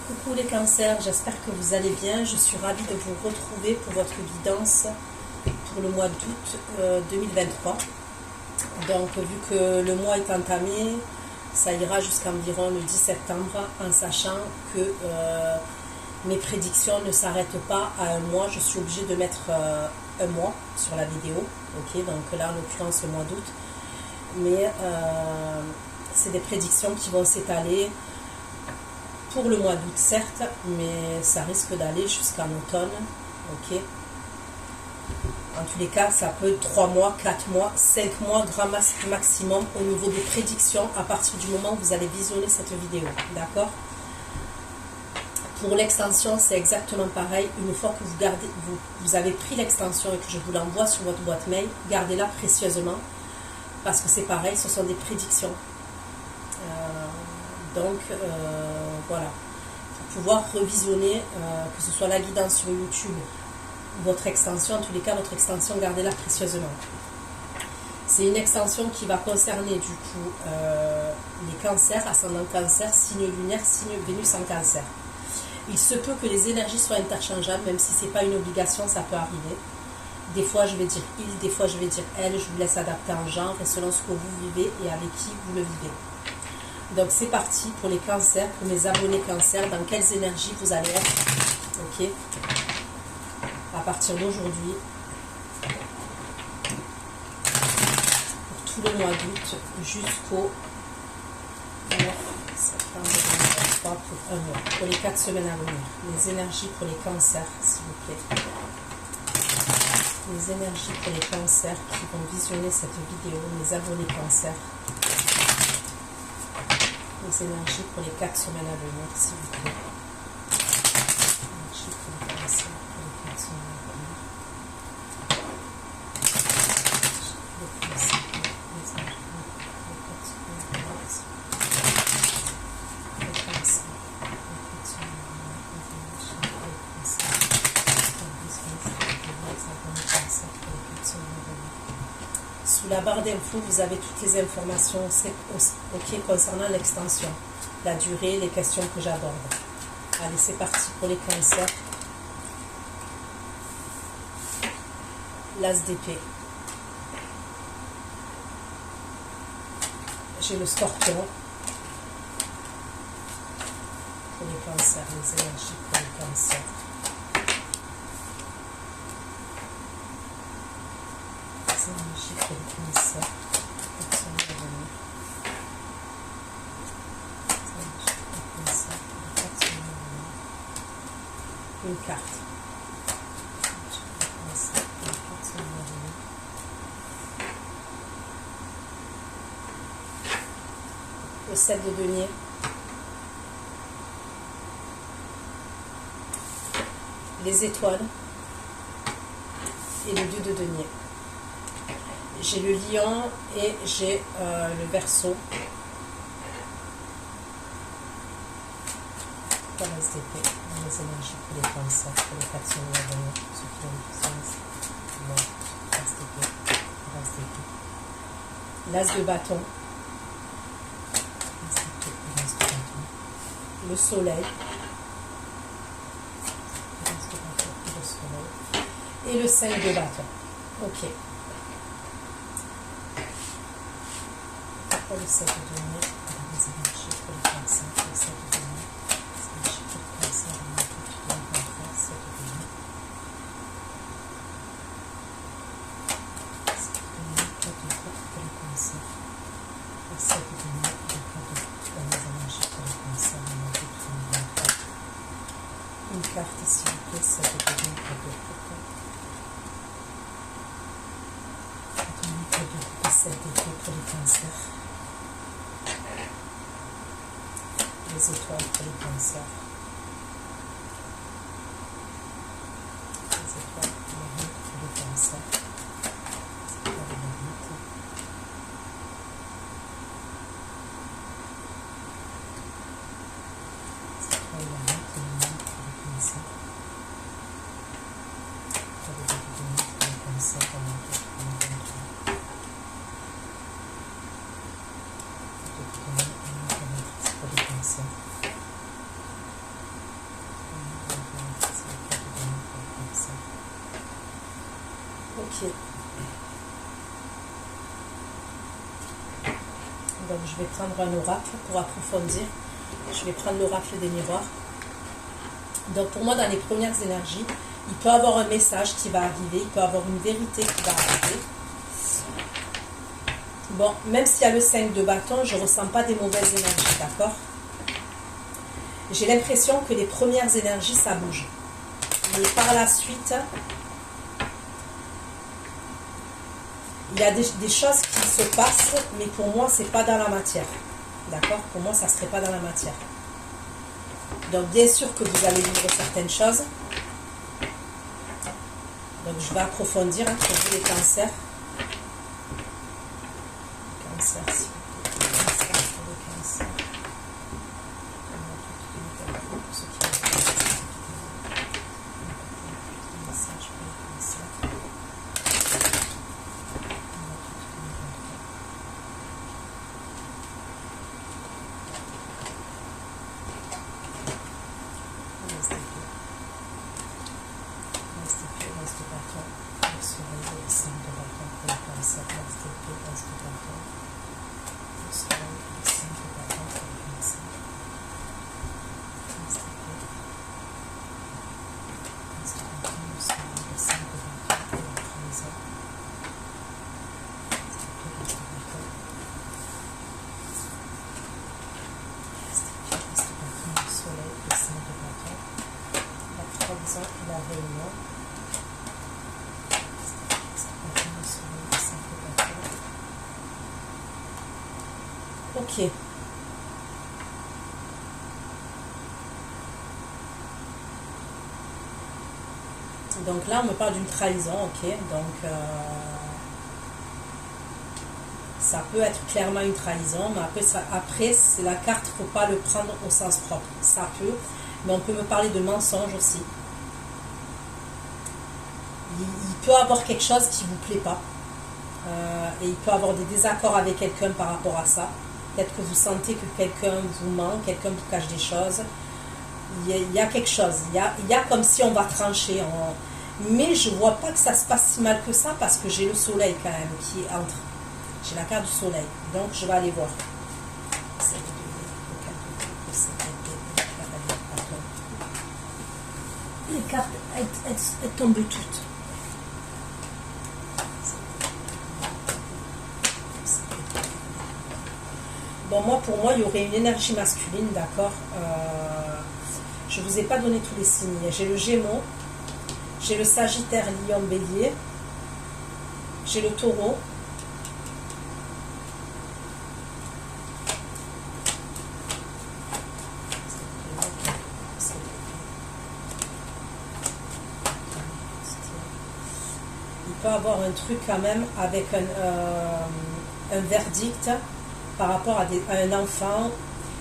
Coucou les cancers, j'espère que vous allez bien. Je suis ravie de vous retrouver pour votre guidance pour le mois d'août 2023. Donc vu que le mois est entamé, ça ira jusqu'environ le 10 septembre en sachant que mes prédictions ne s'arrêtent pas à un mois. Je suis obligée de mettre un mois sur la vidéo. Ok, donc là en l'occurrence le mois d'août. Mais c'est des prédictions qui vont s'étaler pour le mois d'août certes, mais ça risque d'aller jusqu'en automne. Ok. En tous les cas, ça peut être 3 mois, 4 mois, 5 mois, grand maximum au niveau des prédictions à partir du moment où vous allez visionner cette vidéo. D'accord? Pour l'extension, c'est exactement pareil. Une fois que vous avez pris l'extension et que je vous l'envoie sur votre boîte mail, gardez-la précieusement parce que c'est pareil, ce sont des prédictions. Voilà, pour pouvoir revisionner, que ce soit la guidance sur YouTube, votre extension, en tous les cas, votre extension, gardez-la précieusement. C'est une extension qui va concerner du coup les cancers, ascendant cancer, signe lunaire, signe Vénus en cancer. Il se peut que les énergies soient interchangeables, même si ce n'est pas une obligation, ça peut arriver. Des fois, je vais dire il, des fois, je vais dire elle, je vous laisse adapter en genre et selon ce que vous vivez et avec qui vous le vivez. Donc, c'est parti pour les cancers, pour mes abonnés cancers, dans quelles énergies vous allez être, ok, à partir d'aujourd'hui, pour tout le mois d'août, jusqu'au 9 septembre 2023, pour un mois, pour les 4 semaines à venir. Les énergies pour les cancers, s'il vous plaît. Les énergies pour les cancers qui vont visionner cette vidéo, mes abonnés cancers. Les énergies pour les 4 semaines à venir, s'il vous plaît. Énergie pour les cancers pour les 4 semaines à venir. Les cancers pour les 4 semaines à venir. Les cancers pour les 4 semaines à venir. Sous la barre d'infos, vous avez toutes les informations concernant l'extension, la durée, les questions que j'aborde. Allez, c'est parti pour les cancers. L'as d'épée. J'ai le scorpion. Pour les cancers, les énergies pour les cancers. Énergie pour les cancers, une carte. Le 7 de denier. Les étoiles. Et le 2 de denier. J'ai le lion et j'ai le verseau. Pour les épées, les énergies pour les cancers, pour les 4 semaines à venir, ceux qui ont une puissance, l'as de bâton. Le soleil. Et le 5 de bâton. Ok. Le 7 de denier, les énergies pour les cancers, le 7 de denier, les énergies pour les cancers, le 7 de denier, 7 de denier, 4 de coupe pour les cancers, le 7 de denier, 4 de coupe pour les énergies pour les cancers, le 9 de 2023. Une carte s'il vous plaît, 7 de denier, 4 de coupe. 4 de denier, 4 de coupe et 7 de coupe pour les cancers. Les étoiles pour les cancers. Les étoiles pour les cancers. Les étoiles de la route. Les étoiles de la route pour les cancers. Les étoiles de la route pour les cancers dans la route pour les 23. Les étoiles de la route pour les cancers. Ok. Donc je vais prendre un oracle pour approfondir. Je vais prendre l'oracle des miroirs. Donc pour moi, dans les premières énergies, il peut y avoir un message qui va arriver, il peut y avoir une vérité qui va arriver. Bon, même s'il y a le 5 de bâton, je ne ressens pas des mauvaises énergies, d'accord? J'ai l'impression que les premières énergies, ça bouge. Mais par la suite, il y a des choses qui se passent, mais pour moi, c'est pas dans la matière. D'accord? Pour moi, ça ne serait pas dans la matière. Donc, bien sûr que vous allez vivre certaines choses. Donc, je vais approfondir hein, pour vous les cancers. Cancer, si cancer, pour le cancer. La réunion. Ok. Donc là, on me parle d'une trahison, ok. Donc, ça peut être clairement une trahison, mais après c'est la carte, il ne faut pas le prendre au sens propre. Ça peut, mais on peut me parler de mensonge aussi. Il peut avoir quelque chose qui ne vous plaît pas. Et il peut avoir des désaccords avec quelqu'un par rapport à ça. Peut-être que vous sentez que quelqu'un vous ment, quelqu'un vous cache des choses. Il y a quelque chose. Il y a comme si on va trancher. Mais je ne vois pas que ça se passe si mal que ça parce que j'ai le soleil quand même qui est entre. J'ai la carte du soleil. Donc je vais aller voir. Les cartes, elles tombent toutes. Bon, pour moi, il y aurait une énergie masculine, d'accord. Je ne vous ai pas donné tous les signes. J'ai le Gémeaux, j'ai le Sagittaire, Lion, Bélier, j'ai le Taureau, il peut avoir un truc quand même avec un verdict par rapport à un enfant.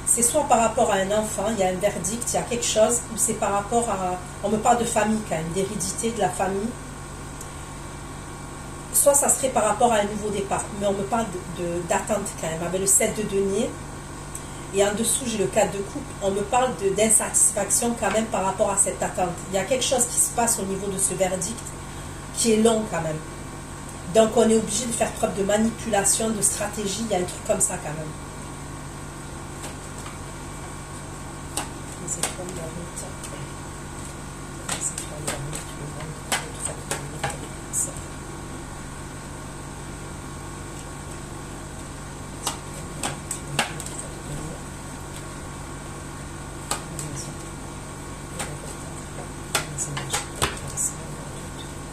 C'est soit par rapport à un enfant, il y a un verdict, il y a quelque chose, ou c'est par rapport à... On me parle de famille quand même, d'hérédité de la famille. Soit ça serait par rapport à un nouveau départ, mais on me parle d'attente quand même, avec le 7 de denier. Et en dessous, j'ai le 4 de coupe. On me parle d'insatisfaction quand même par rapport à cette attente. Il y a quelque chose qui se passe au niveau de ce verdict qui est long quand même. Donc on est obligé de faire preuve de manipulation, de stratégie, il y a un truc comme ça quand même. Les étoiles de la route. Les étoiles de la route,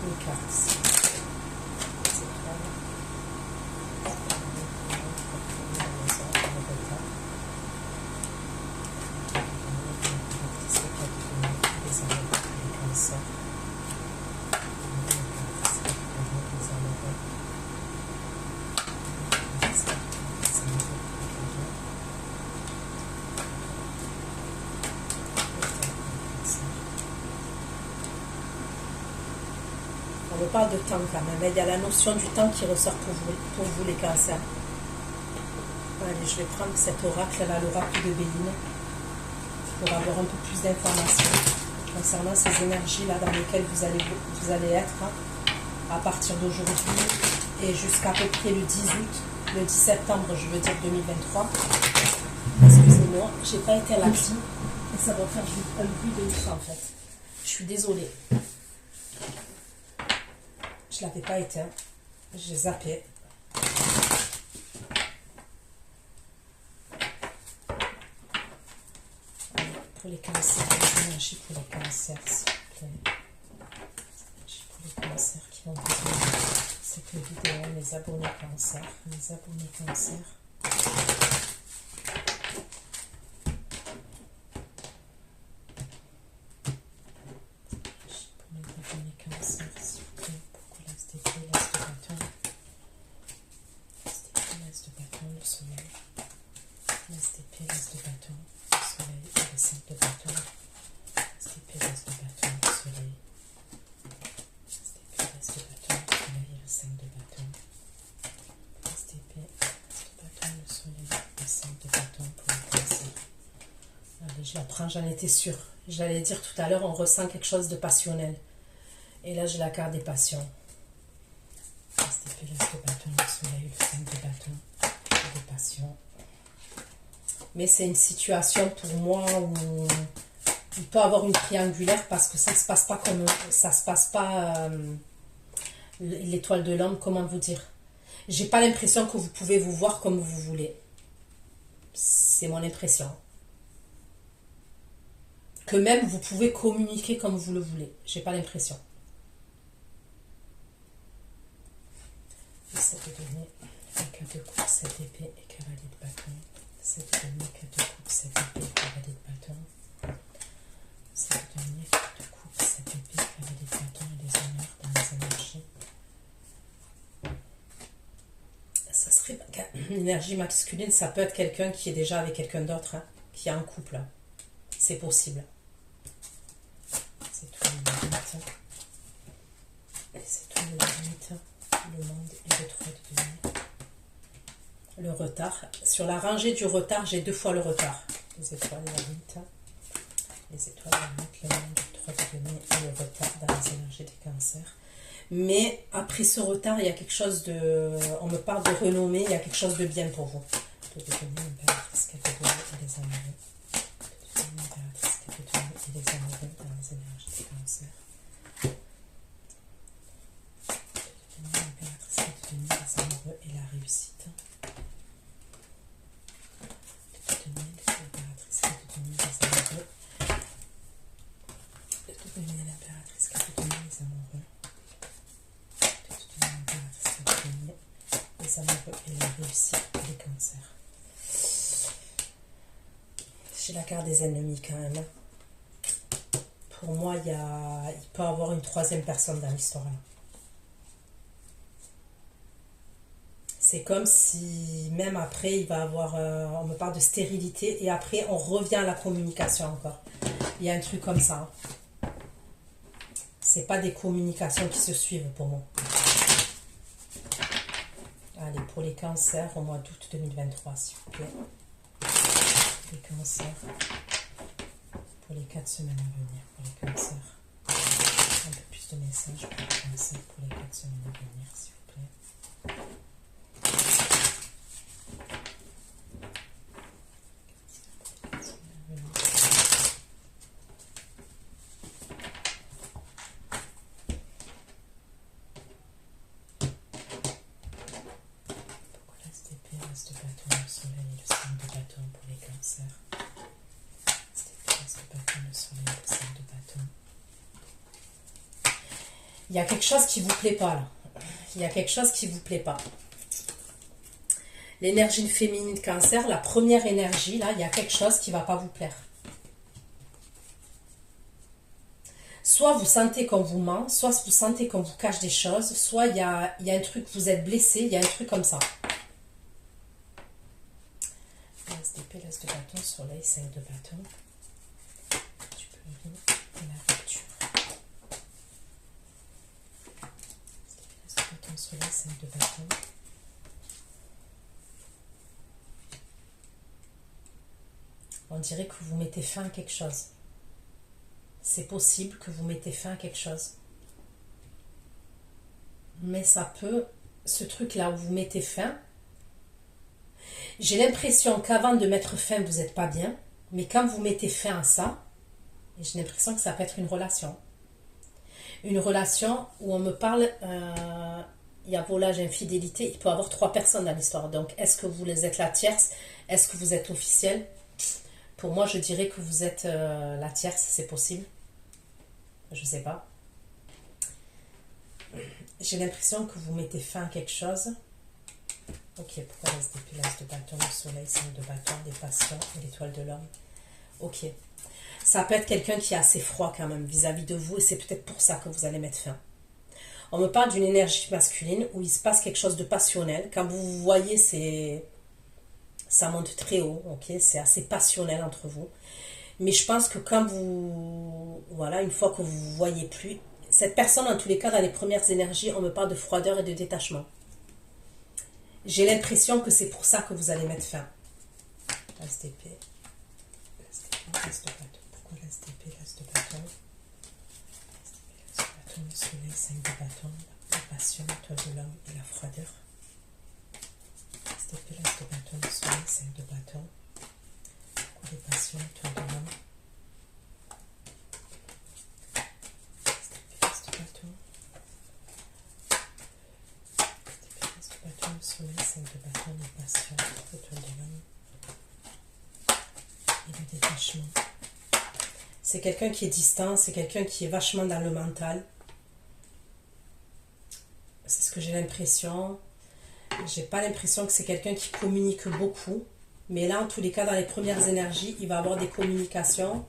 les cartes. On me parle de temps quand même. Il y a la notion du temps qui ressort pour vous les cancers. Allez, je vais prendre cet oracle-là, l'oracle de Béline, pour avoir un peu plus d'informations concernant ces énergies-là dans lesquelles vous allez être. à partir d'aujourd'hui et jusqu'à peu près le 10 août, le 10 septembre, je veux dire 2023. Excusez-moi, j'ai pas été à la clim et ça va faire un bruit de ouf en fait. Je suis désolée. Je l'avais pas éteint, j'ai zappé. Pour les cancers, les énergies pour les cancers, s'il vous plaît. Pour les cancers qui vont besoin de cette vidéo, les abonnés cancers, les abonnés cancers. Pour les abonnés cancers, s'il vous plaît, pourquoi l'ASDP, l'as de bâton, l'ASDP, l'as de bâton, le soleil, l'ASDP, l'as de bâton, le soleil et le 5 de bâton, l'ASDP, l'as de bâton, le soleil. Je la prends, j'en étais sûre. J'allais dire tout à l'heure, on ressent quelque chose de passionnel. Et là, j'ai la carte des passions. STP, l'as de bâton, le soleil, le 5 de bâton, des passions. Mais c'est une situation pour moi où il peut avoir une triangulaire parce que ça se passe pas comme ça se passe pas l'étoile de l'homme, comment vous dire. J'ai pas l'impression que vous pouvez vous voir comme vous voulez. C'est mon impression. Que même vous pouvez communiquer comme vous le voulez. J'ai pas l'impression. J'essaie de donner un 4 de coupe, 7 épée et cavalier de bâton. J'essaie de donner 4 de coupe, 7 épée et cavalier de bâton. J'essaie de donner 4 de coupe, 7 épée, cavalier de bâton et des honneurs dans les énergies. Ça serait l'énergie masculine, ça peut être quelqu'un qui est déjà avec quelqu'un d'autre, hein, qui est en couple. Hein. C'est possible. C'est tout le limite. Et c'est tout le limite. Le monde et le 3 de demi. Le retard. Sur la rangée du retard, j'ai 2 fois le retard. Les étoiles, la limite. Les étoiles, la limite, le monde, le 3 de demi et le retard dans les énergies des cancers. Mais après ce retard, il y a quelque chose de... On me parle de renommée, il y a quelque chose de bien pour vous. De devenir impératrice, catégorie et les amoureux. De devenir impératrice, catégorie et les amoureux dans les énergies des cancers. De devenir impératrice, catégorie, les amoureux et la réussite. De devenir impératrice, catégorie, les amoureux. De devenir l'impératrice, catégorie, les amoureux. Les amoureux et la réussite des cancers. J'ai la carte des ennemis quand même. Pour moi, il peut y avoir une 3e personne dans l'histoire. C'est comme si même après, il va avoir... on me parle de stérilité et après, on revient à la communication encore. Il y a un truc comme ça. C'est pas des communications qui se suivent pour moi. Allez, pour les cancers, au mois d'août 2023, s'il vous plaît. Les cancers, pour les 4 semaines à venir, pour les cancers. Un peu plus de messages pour les cancers, pour les 4 semaines à venir, s'il vous plaît. De bâton, le soleil et le 5 de bâton pour les cancers. De bâton, le soleil et le 5 de bâton. Il y a quelque chose qui ne vous plaît pas là. Il y a quelque chose qui ne vous plaît pas. L'énergie féminine cancer, la première énergie, là, il y a quelque chose qui ne va pas vous plaire. Soit vous sentez qu'on vous ment, soit vous sentez qu'on vous cache des choses, soit il y a un truc, vous êtes blessé, il y a un truc comme ça. STP, l'as de bâton, soleil, 5 de bâton. Tu peux lire la rupture. STP, l'as de bâton, soleil, 5 de bâton. On dirait que vous mettez fin à quelque chose. C'est possible que vous mettez fin à quelque chose. mais ça peut, ce truc-là où vous mettez fin, j'ai l'impression qu'avant de mettre fin, vous n'êtes pas bien, mais quand vous mettez fin à ça, j'ai l'impression que ça peut être une relation. Une relation où on me parle, il y a volage, infidélité, il peut y avoir 3 personnes dans l'histoire. Donc, est-ce que vous êtes la tierce? Est-ce que vous êtes officiel? Pour moi, je dirais que vous êtes la tierce, c'est possible. Je sais pas. J'ai l'impression que vous mettez fin à quelque chose. Ok, pourquoi l'as d'épée, l'as de bâton, le soleil, 5 de bâton, des passions et l'étoile de l'homme? Ok. Ça peut être quelqu'un qui est assez froid quand même vis-à-vis de vous et c'est peut-être pour ça que vous allez mettre fin. On me parle d'une énergie masculine où il se passe quelque chose de passionnel. Quand vous vous voyez, ça monte très haut, ok? C'est assez passionnel entre vous. Mais je pense que quand vous... Voilà, une fois que vous ne vous voyez plus, cette personne, en tous les cas, dans les premières énergies, on me parle de froideur et de détachement. J'ai l'impression que c'est pour ça que vous allez mettre fin. L'as d'épée. L'as de bâton. Pourquoi l'as d'épée, l'as de bâton? L'as de bâton, le soleil, 5 de bâton, la passion, l'étoile de l'homme et la froideur. L'as d'épée, l'as de bâton, le soleil, 5 de bâton. Pourquoi les passions, l'étoile de l'homme? L'as d'épée, l'as de bâton. L'as d'épée, l'as de bâton, le soleil, 5 de bâton, la passion, l'étoile de l'homme. Et le détachement. C'est quelqu'un qui est distant, c'est quelqu'un qui est vachement dans le mental. C'est ce que j'ai l'impression. J'ai pas l'impression que c'est quelqu'un qui communique beaucoup. Mais là, en tous les cas, dans les premières énergies, il va avoir des communications.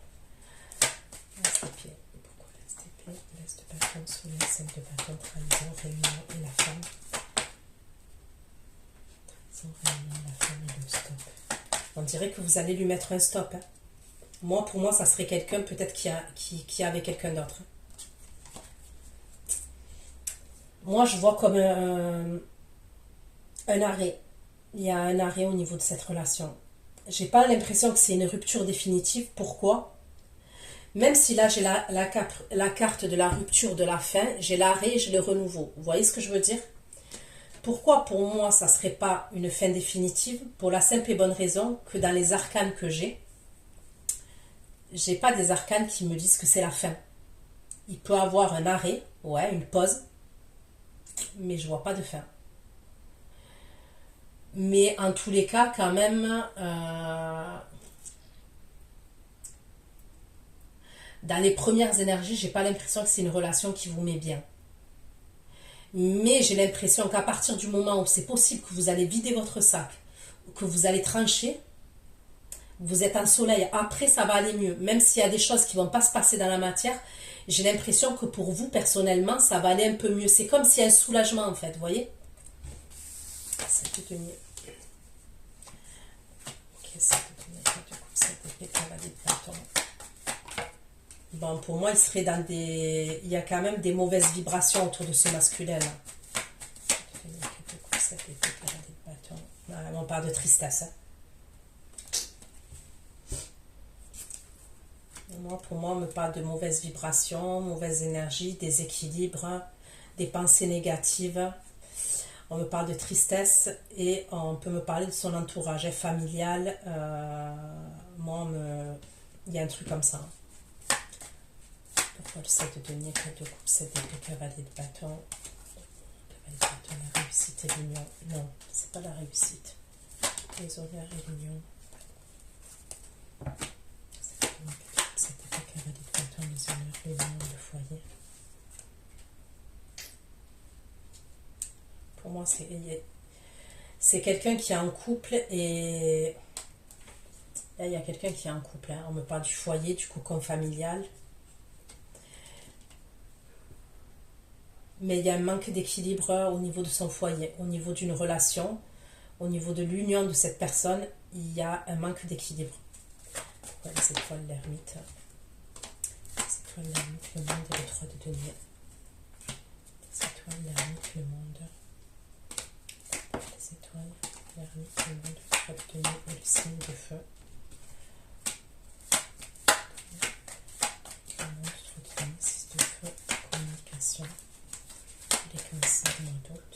L'as d'épée. Pourquoi l'as d'épée? L'as de bâton, soleil, 5 de bâton, trahison, réunion et la femme. Trahison, réunion, la femme et le stop. On dirait que vous allez lui mettre un stop. Hein. Moi, pour moi, ça serait quelqu'un peut-être qui est avec quelqu'un d'autre. Moi, je vois comme un arrêt. Il y a un arrêt au niveau de cette relation. J'ai pas l'impression que c'est une rupture définitive. Pourquoi? Même si là, j'ai la carte de la rupture, de la fin, j'ai l'arrêt et j'ai le renouveau. Vous voyez ce que je veux dire? Pourquoi pour moi, ça serait pas une fin définitive? Pour la simple et bonne raison que dans les arcanes que j'ai pas des arcanes qui me disent que c'est la fin. Il peut avoir un arrêt, ouais, une pause, mais je vois pas de fin. Mais en tous les cas, quand même, dans les premières énergies, j'ai pas l'impression que c'est une relation qui vous met bien. Mais j'ai l'impression qu'à partir du moment où c'est possible que vous allez vider votre sac, que vous allez trancher, vous êtes en soleil, après ça va aller mieux. Même s'il y a des choses qui ne vont pas se passer dans la matière, j'ai l'impression que pour vous, personnellement, ça va aller un peu mieux. C'est comme s'il y a un soulagement, en fait, vous voyez? Cette demi. Ok, cette demi, du coup, cette épée, cavalier de bâton. Bon, pour moi, il serait dans des... Il y a quand même des mauvaises vibrations autour de ce masculin-là. Du coup, cette épée, cavalier de bâton. On parle de tristesse, hein. Pour moi, on me parle de mauvaises vibrations, mauvaises énergies, déséquilibres, des pensées négatives. On me parle de tristesse et on peut me parler de son entourage familial. Il y a un truc comme ça. Pourquoi le 7 de denier, 4 de coupe, 7 de cavalier de bâton? Cavalier de bâton, la réussite et l'union. Non, c'est pas la réussite. Les honneurs et l'union. Les honneurs, les liens, le foyer. Pour moi, c'est quelqu'un qui est en couple et là, il y a quelqu'un qui est en couple. Hein. On me parle du foyer, du cocon familial. Mais il y a un manque d'équilibre au niveau de son foyer, au niveau d'une relation, au niveau de l'union de cette personne, il y a un manque d'équilibre. Pourquoi les étoiles, l'ermite? L'ermite, le monde et le 3 de denier. Les étoiles, l'ermite, le monde. Les étoiles, l'ermite, le monde, le 3 de denier et le signe de feu. Le monde, 3 de denier, 6 de feu, communication. les cancers, mois d'août.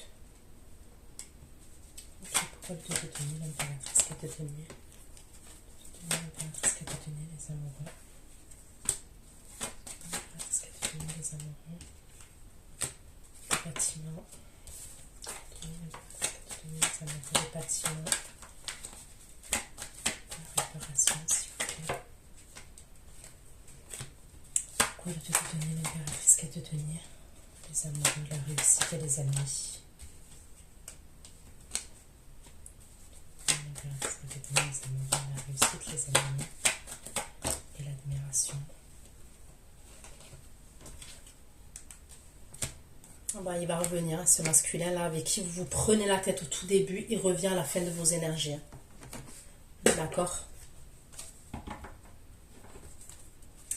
Ok, pourquoi le 2 de denier, l'impératrice 4 de denier. L'impératrice 4 de denier, les amoureux. L'impératrice 4 de denier, les amoureux. Le bâtiment. L'impératrice 4 de denier, les amoureux. Le bâtiment. La réparation, s'il vous plaît. Pourquoi le 2 de denier, l'impératrice 4 de denier. Les amoureux, la réussite et les amis. L'impératrice 4 de denier, les amoureux, la réussite, les amis et l'admiration. Ben, il va revenir, ce masculin-là, avec qui vous prenez la tête au tout début, il revient à la fin de vos énergies. D'accord?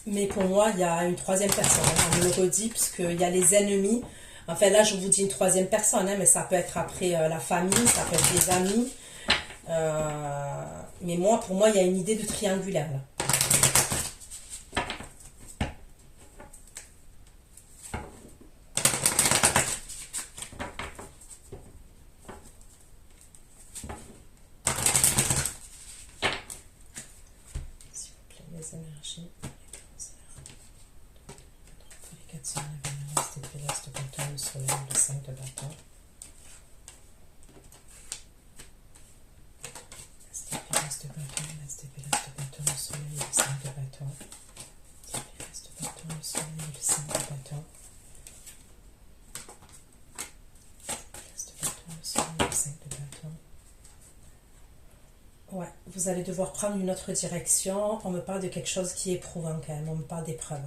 Mais pour moi, il y a une troisième personne. On me le redit, parce qu'il y a les ennemis. Enfin, là, je vous dis une troisième personne, mais ça peut être après la famille, ça peut être les amis. Mais moi, pour moi, il y a une idée de triangulaire, là. S'il vous plaît, les énergies, les cancers. Pour les 400, la Vénus, les pilastes de bâton, le soleil, le 5 de bâton. Les pilastes de bâton, le soleil, le 5 de bâton. Les pilastes de bâton, le soleil, le 5 de bâton. Ouais, vous allez devoir prendre une autre direction. On me parle de quelque chose qui est éprouvant quand même. On me parle d'épreuve.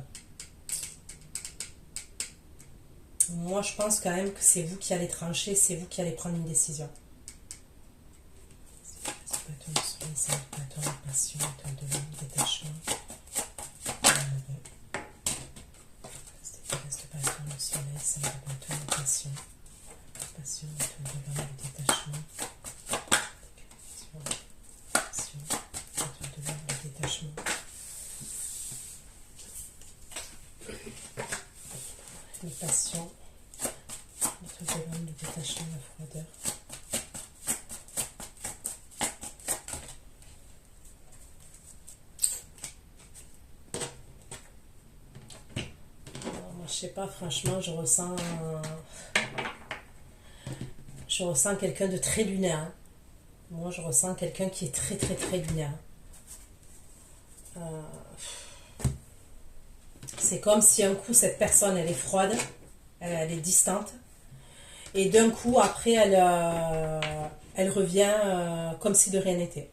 Moi, je pense quand même que c'est vous qui allez trancher, c'est vous qui allez prendre une décision. Les passions, notre violon, le détachement, la froideur. Alors, moi, je sais pas, franchement, je ressens quelqu'un de très lunaire. Hein. Moi, je ressens quelqu'un qui est très, très, très lunaire. C'est comme si un coup, cette personne, elle est froide, elle est distante. Et d'un coup, après, elle revient comme si de rien n'était.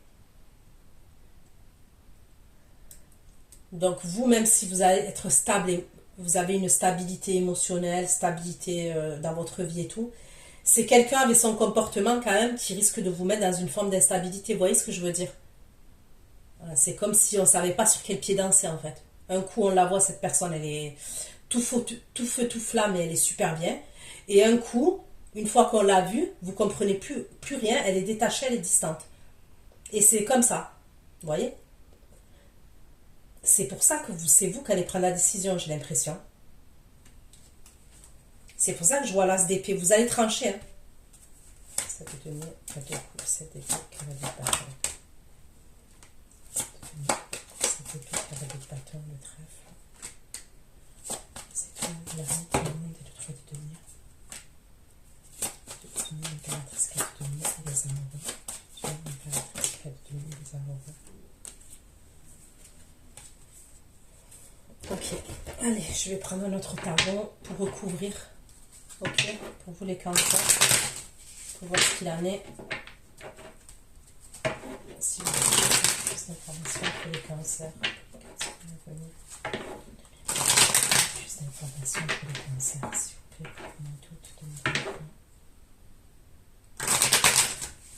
Donc vous, même si vous allez être stable, et vous avez une stabilité émotionnelle, stabilité dans votre vie et tout, c'est quelqu'un avec son comportement quand même qui risque de vous mettre dans une forme d'instabilité. Vous voyez ce que je veux dire? C'est comme si on ne savait pas sur quel pied danser en fait. Un coup, on la voit, cette personne, elle est tout feu, tout flamme et elle est super bien. Et un coup, une fois qu'on l'a vue, vous ne comprenez plus rien, elle est détachée, elle est distante. Et c'est comme ça, vous voyez? C'est pour ça que c'est vous qui allez prendre la décision, j'ai l'impression. C'est pour ça que je vois l'as d'épée. Vous allez trancher. Hein. Ça peut tenir à deux coups, cette épée qui va de bâton. Cette épée qui va de bâton, le trèfle. C'est tout, la reine, tout le monde et le 3 de denier. L'impératrice 4 de denier et les amoureux. L'impératrice 4 de denier et les amoureux. Ok, allez, je vais prendre un autre tableau pour recouvrir. Ok, pour vous les cancers, pour voir ce qu'il en est. Si vous avez plus d'informations pour les cancers, plus d'informations pour les cancers, s'il vous plaît,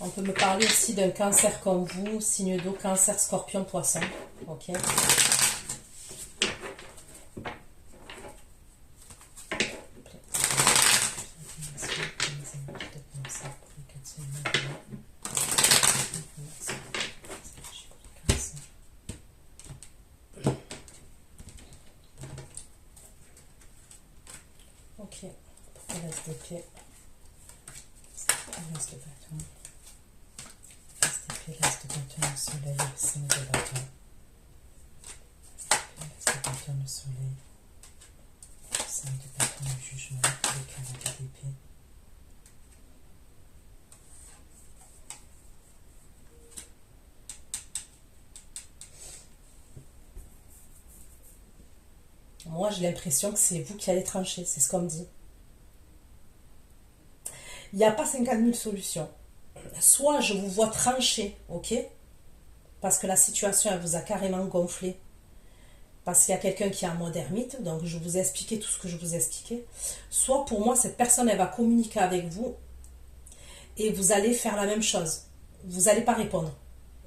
on peut me parler aussi d'un cancer comme vous, signe d'eau, cancer, scorpion, poisson. Ok. l'as d'épée, l'as de bâton, l'as d'épée, l'as de bâton, le soleil, le 5 de bâton, l'as de bâton, le soleil, le 5 de bâton, le jugement, le cavalier d'épée. Moi, j'ai l'impression que c'est vous qui allez trancher, c'est ce qu'on me dit. Il n'y a pas 50 000 solutions. Soit je vous vois trancher, ok? Parce que la situation, elle vous a carrément gonflé. Parce qu'il y a quelqu'un qui est en mode ermite, donc je vous ai expliqué tout ce que je vous ai expliqué. Soit pour moi, cette personne, elle va communiquer avec vous et vous allez faire la même chose. Vous n'allez pas répondre.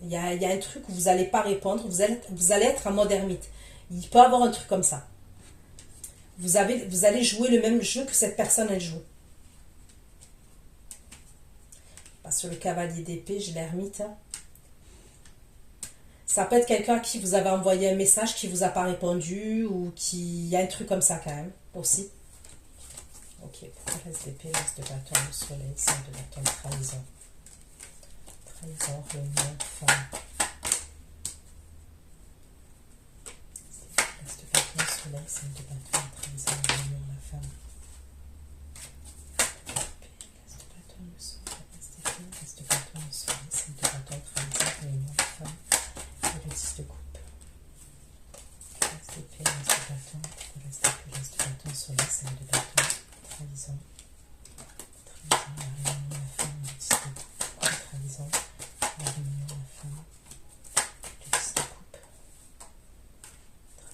Il y a un truc où vous n'allez pas répondre, vous allez être en mode ermite. Il peut y avoir un truc comme ça. Vous allez jouer le même jeu que cette personne, elle joue. Sur le cavalier d'épée, j'ai l'ermite. Ça peut être quelqu'un à qui vous avez envoyé un message qui vous a pas répondu ou qui... Il y a un truc comme ça quand même, aussi. Ok, pourquoi l'as d'épée, l'as de bâton, le soleil, 5 de bâton, trahison. Trahison, réunion, femme. L'as de bâton, soleil, 5 de bâton, trahison, réunion, la femme. L'as de bâton, le soleil, l'as de bâton, le soleil, 5 de bâton, trahison, réunion, la femme. Et le 10 de coupe. L'as d'épée, l'as de bâton, l'as d'épée, l'as de bâton, soleil, 5 de bâton, trahison. Trahison, la réunion, la femme, le 10 de coupe. Trahison, la réunion, la femme, le 10 de coupe.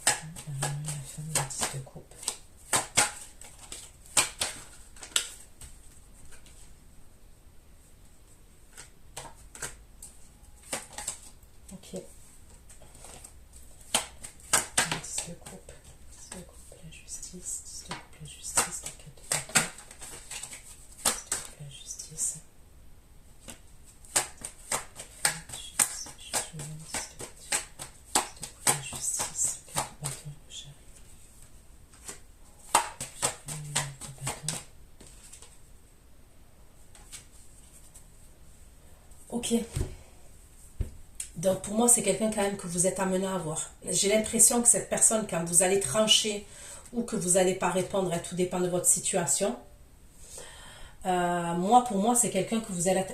Trahison, la réunion, la femme, le 10 de coupe. Ok. 10 de coupe, 10 de coupe, la justice, 10 de coupe, la justice, la 4 de bâton, 10 de coupe, la justice, jugement, 10 de coupe, la justice, 4 de bâton, le chariot, de bâton. Ok. Donc pour moi, c'est quelqu'un quand même que vous êtes amené à voir. J'ai l'impression que cette personne, quand vous allez trancher ou que vous n'allez pas répondre, tout dépend de votre situation. Pour moi, c'est quelqu'un que vous allez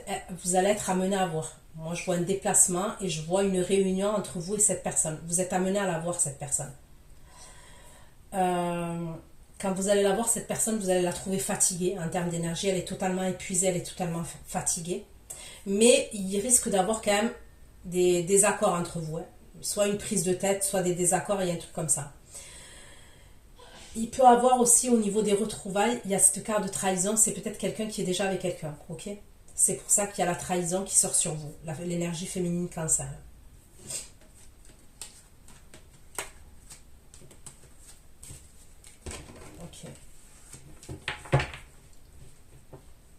être amené à voir. Moi, je vois un déplacement et je vois une réunion entre vous et cette personne. Vous êtes amené à la voir, cette personne. Quand vous allez la voir, cette personne, vous allez la trouver fatiguée en termes d'énergie. Elle est totalement épuisée, elle est totalement fatiguée. Mais il risque d'avoir quand même des désaccords entre vous, hein. Soit une prise de tête, soit des désaccords, il y a un truc comme ça. Il peut avoir aussi au niveau des retrouvailles, il y a cette carte de trahison, c'est peut-être quelqu'un qui est déjà avec quelqu'un, ok? C'est pour ça qu'il y a la trahison qui sort sur vous, l'énergie féminine cancer. Ok.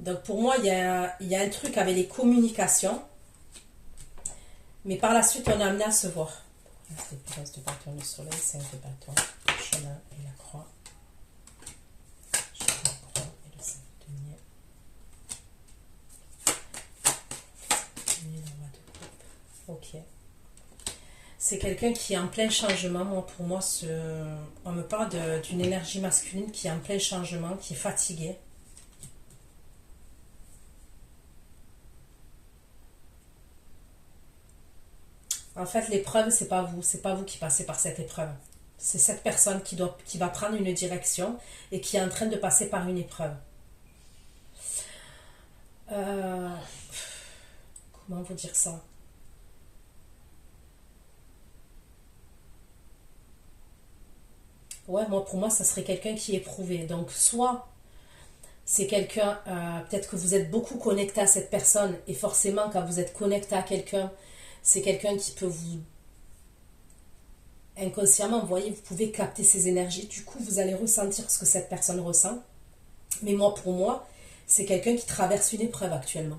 Donc pour moi, il y a un truc avec les communications. Mais par la suite, on est amené à se voir. C'est le place de bâton, le soleil, 5 de bâton, le chemin et la croix. La croix et le 5 de denier. Le roi de coupe. Ok. C'est quelqu'un qui est en plein changement. Moi, pour moi, on me parle d'une énergie masculine qui est en plein changement, qui est fatiguée. En fait, l'épreuve, c'est pas vous qui passez par cette épreuve. C'est cette personne qui va prendre une direction et qui est en train de passer par une épreuve. Comment vous dire ça? Ouais, pour moi, ça serait quelqu'un qui est éprouvé. Donc, soit c'est quelqu'un, peut-être que vous êtes beaucoup connecté à cette personne et forcément, quand vous êtes connecté à quelqu'un, c'est quelqu'un qui peut vous... Inconsciemment, vous voyez, vous pouvez capter ses énergies. Du coup, vous allez ressentir ce que cette personne ressent. Mais pour moi, c'est quelqu'un qui traverse une épreuve actuellement.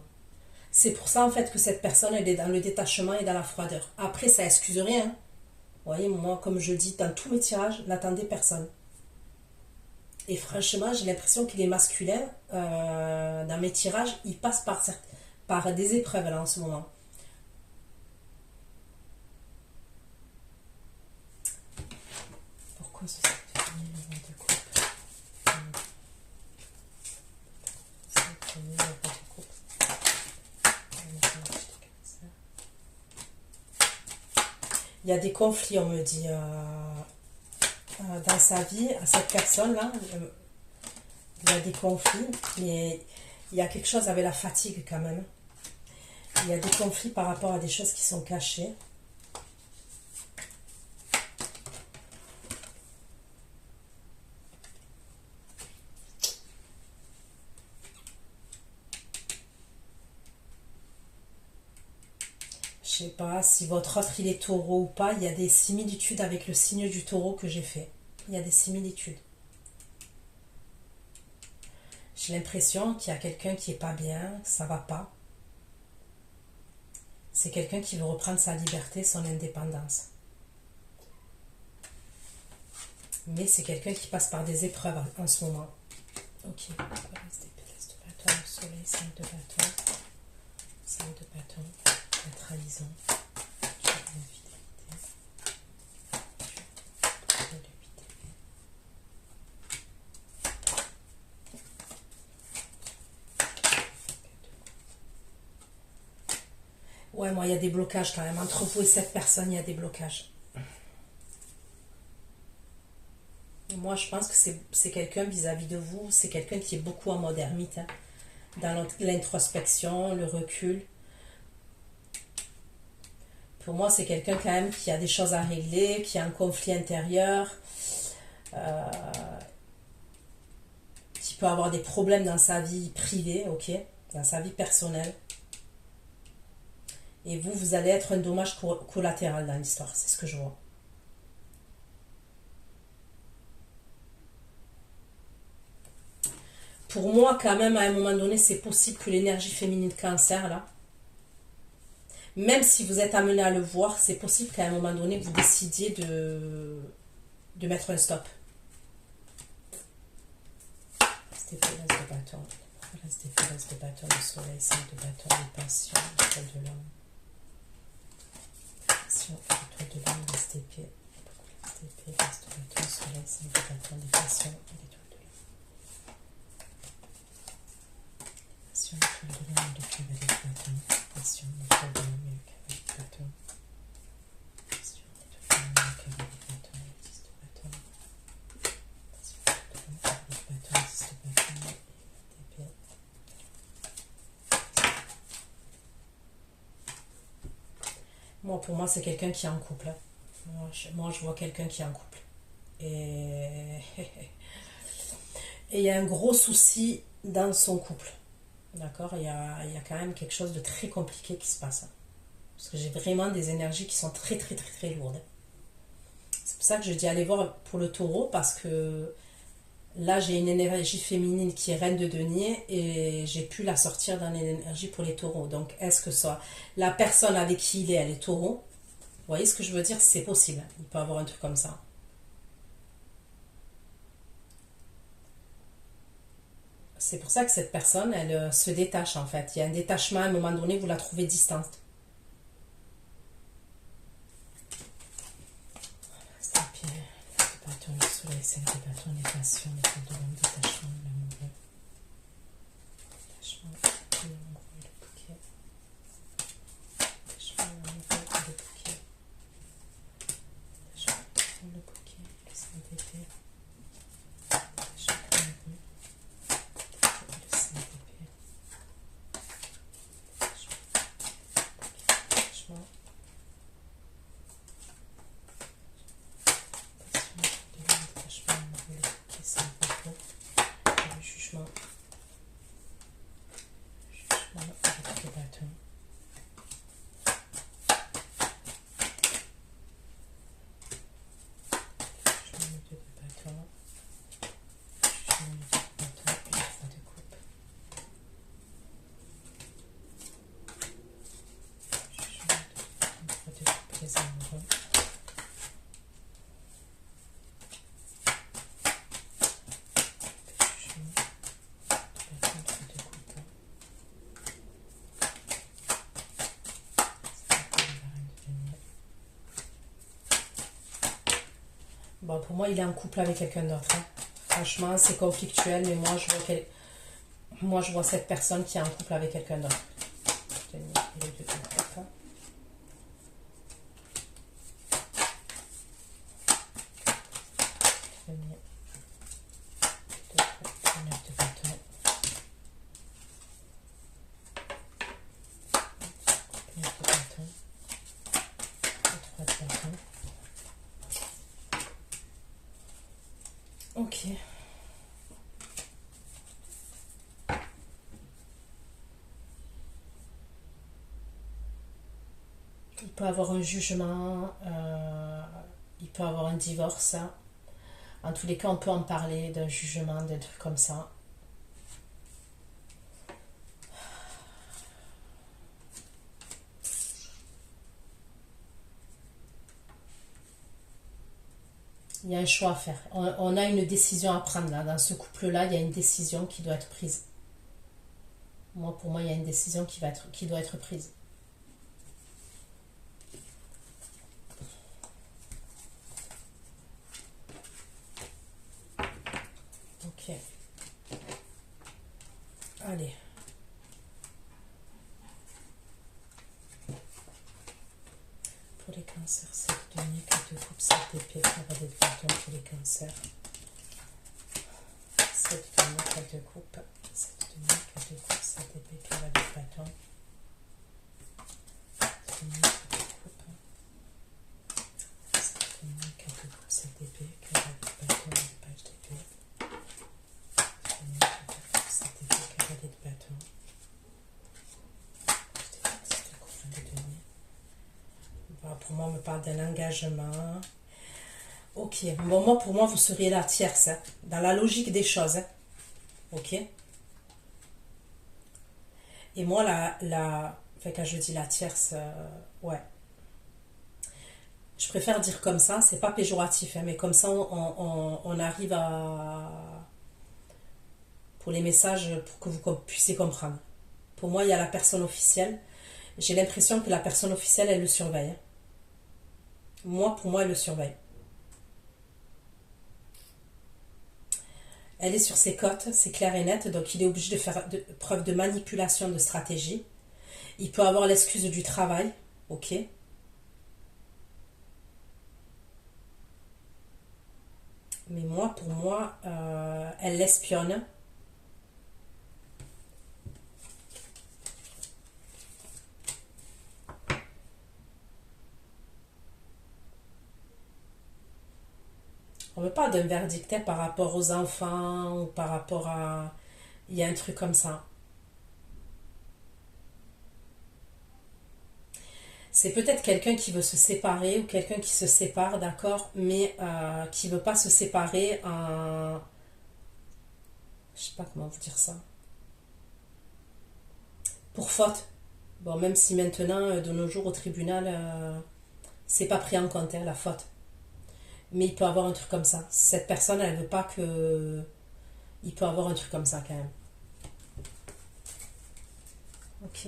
C'est pour ça, en fait, que cette personne, elle est dans le détachement et dans la froideur. Après, ça excuse rien. Vous voyez, moi, comme je dis dans tous mes tirages, n'attendez personne. Et franchement, j'ai l'impression qu'il est masculin. Dans mes tirages, il passe par des épreuves là en ce moment. Pourquoi ce serait fini le roi de coupe? C'est fini le roi de coupe. Il y a des conflits, on me dit, dans sa vie, à cette personne-là. Il y a des conflits, mais il y a quelque chose avec la fatigue quand même. Il y a des conflits par rapport à des choses qui sont cachées. Je sais pas si votre autre il est taureau ou pas, il y a des similitudes avec le signe du taureau que j'ai fait. Il y a des similitudes. J'ai l'impression qu'il y a quelqu'un qui est pas bien, ça va pas. C'est quelqu'un qui veut reprendre sa liberté, son indépendance. Mais c'est quelqu'un qui passe par des épreuves en ce moment. Ok. Le soleil, 5 de bâton. 5 de bâton. La trahison. Ouais, moi, il y a des blocages quand même. Entre vous et cette personne, il y a des blocages. Et moi, je pense que c'est quelqu'un vis-à-vis de vous, c'est quelqu'un qui est beaucoup en mode ermite, hein, dans l'introspection, le recul. Pour moi, c'est quelqu'un quand même qui a des choses à régler, qui a un conflit intérieur, qui peut avoir des problèmes dans sa vie privée, ok, dans sa vie personnelle. Et vous, vous allez être un dommage collatéral dans l'histoire, c'est ce que je vois. Pour moi, quand même, à un moment donné, c'est possible que l'énergie féminine cancer, là, même si vous êtes amené à le voir, c'est possible qu'à un moment donné, vous décidiez de mettre un stop. Restez l'as de bâton. Restez l'as de bâton, le soleil, 5 de bâton, les passions, l'étoile de l'homme. Passion, l'étoile de l'homme, restez épée. Restez épée, l'as de bâton, le soleil, 5 de bâton, les passions, l'étoile de l'homme. Passion, l'étoile de l'homme, le cavalier de bâton. Passion, l'étoile de l'homme, le cavalier de bâton. Passion, l'étoile de l'homme, le cavalier de bâton, le 10 de bâton. Passion, l'étoile de l'homme, le cavalier de bâton, le 10 de bâton, l'épée. Moi, pour moi, c'est quelqu'un qui est en couple. Moi, je vois quelqu'un qui est en couple. Et il y a un gros souci dans son couple. D'accord, il y a quand même quelque chose de très compliqué qui se passe. Parce que j'ai vraiment des énergies qui sont très, très, très, très lourdes. C'est pour ça que je dis allez voir pour le taureau, parce que là, j'ai une énergie féminine qui est reine de denier et j'ai pu la sortir dans l'énergie pour les taureaux. Donc, est-ce que ça, la personne avec qui il est, elle est taureau? Vous voyez ce que je veux dire? C'est possible. Il peut avoir un truc comme ça. C'est pour ça que cette personne, elle se détache en fait. Il y a un détachement, à un moment donné, vous la trouvez distante. C'est un pied, le bâton, le soleil, c'est le bâton, les passions, les feux de l'homme, détachement, l'amoureux. Détachement, l'amoureux, le bouquet. Détachement, l'amoureux, le bouquet. Détachement, le bouquet, le Saint-Épée. Détachement, l'amoureux. Le Saint-Épée. Détachement. Jugement avec le bâton. Jugement de bâton. Jugement de bâton et la fois de coupe. Jugement de fois de coupe, les amoureux. Bon, pour moi, il est en couple avec quelqu'un d'autre. Hein. Franchement, c'est conflictuel, mais moi, je vois cette personne qui est en couple avec quelqu'un d'autre. Ok. Il peut avoir un jugement, il peut avoir un divorce. Hein. En tous les cas, on peut en parler d'un jugement, d'un truc comme ça. Il y a un choix à faire. On a une décision à prendre là. Dans ce couple-là, il y a une décision qui doit être prise. Pour moi, il y a une décision qui doit être prise. Ok. Allez. Pour les cancers, 7 deniers, 4 de coupe, 7 d'épée, cavalier de bâton pour les cancers. 7 deniers, 4 de coupe, 7 deniers, 4 de coupe, 7 d'épée, cavalier de bâton. 7 deniers, 4 de coupe. 7 deniers, 4 de coupe, 7 d'épée, cavalier de bâton, une page d'épée. 7 deniers, 4 de coupe, 7 d'épée, cavalier de bâton. Pour moi, on me parle d'un engagement. Ok. Bon, pour moi, vous seriez la tierce. Hein, dans la logique des choses. Hein, ok. Et moi, quand je dis la tierce, ouais. Je préfère dire comme ça. C'est pas péjoratif. Hein, mais comme ça, on arrive à... Pour les messages, pour que vous puissiez comprendre. Pour moi, il y a la personne officielle. J'ai l'impression que la personne officielle, elle le surveille. Hein. Pour moi, elle le surveille. Elle est sur ses côtes, c'est clair et net, donc il est obligé de faire preuve de manipulation, de stratégie. Il peut avoir l'excuse du travail, ok. Mais pour moi, elle l'espionne. On ne veut pas d'un verdict hein, par rapport aux enfants ou par rapport à... Il y a un truc comme ça. C'est peut-être quelqu'un qui veut se séparer ou quelqu'un qui se sépare, d'accord, mais qui ne veut pas se séparer en... Je sais pas comment vous dire ça. Pour faute. Bon, même si maintenant, de nos jours, au tribunal, c'est pas pris en compte, hein, la faute. Mais il peut avoir un truc comme ça. Cette personne, elle veut pas que... Il peut avoir un truc comme ça, quand même. Ok.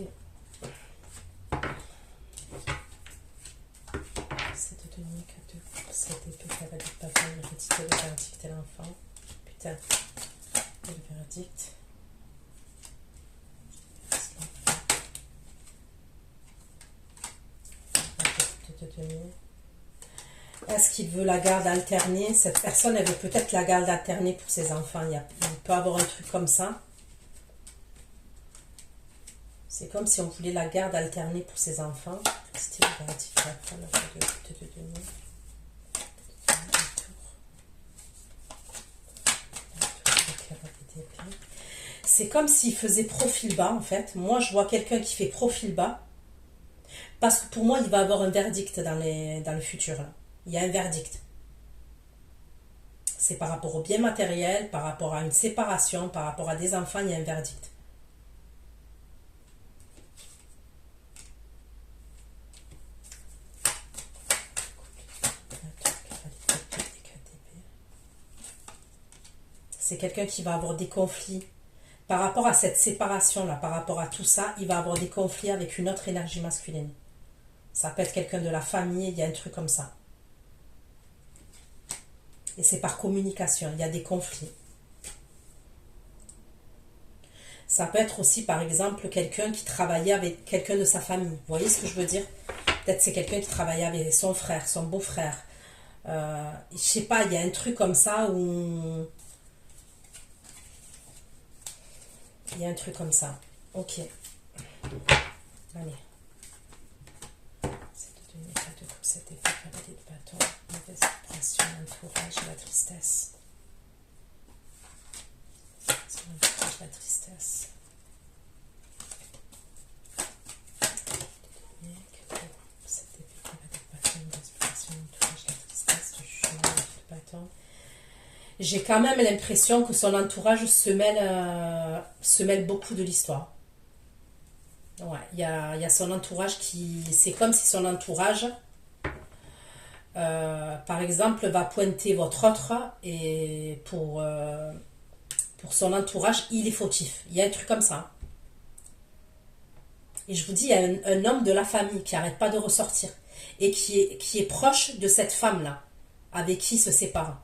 Cette tenue, 4 de coupe, 7 épée, cavalier de bâton, le petit le verdict et l'enfant. Putain. Et le verdict. Est-ce qu'il veut la garde alternée? Cette personne, elle veut peut-être la garde alternée pour ses enfants. Il peut avoir un truc comme ça. C'est comme si on voulait la garde alternée pour ses enfants. C'est comme s'il faisait profil bas, en fait. Moi, je vois quelqu'un qui fait profil bas. Parce que pour moi, il va avoir un verdict dans le futur. Là. Il y a un verdict. C'est par rapport au bien matériel, par rapport à une séparation, par rapport à des enfants, il y a un verdict. C'est quelqu'un qui va avoir des conflits. Par rapport à cette séparation-là, par rapport à tout ça, il va avoir des conflits avec une autre énergie masculine. Ça peut être quelqu'un de la famille, il y a un truc comme ça. Et c'est par communication, il y a des conflits. Ça peut être aussi, par exemple, quelqu'un qui travaillait avec quelqu'un de sa famille. Vous voyez ce que je veux dire? Peut-être c'est quelqu'un qui travaillait avec son frère, son beau-frère. Je sais pas, il y a un truc comme ça où... Il y a un truc comme ça. Ok. Allez. C'est de donner pas de coupe, cet effet cavalier de bâton. Mauvaise pression, entourage, la tristesse. L'entourage, la tristesse. Cet effet cavalier de bâton, mauvaise pression, entourage, la tristesse, le jugement, de bâton. J'ai quand même l'impression que son entourage se mêle beaucoup de l'histoire. Ouais, il y a son entourage qui... C'est comme si son entourage, par exemple, va pointer votre autre et pour son entourage, il est fautif. Il y a un truc comme ça. Et je vous dis, il y a un homme de la famille qui n'arrête pas de ressortir et qui est proche de cette femme-là, avec qui il se sépare.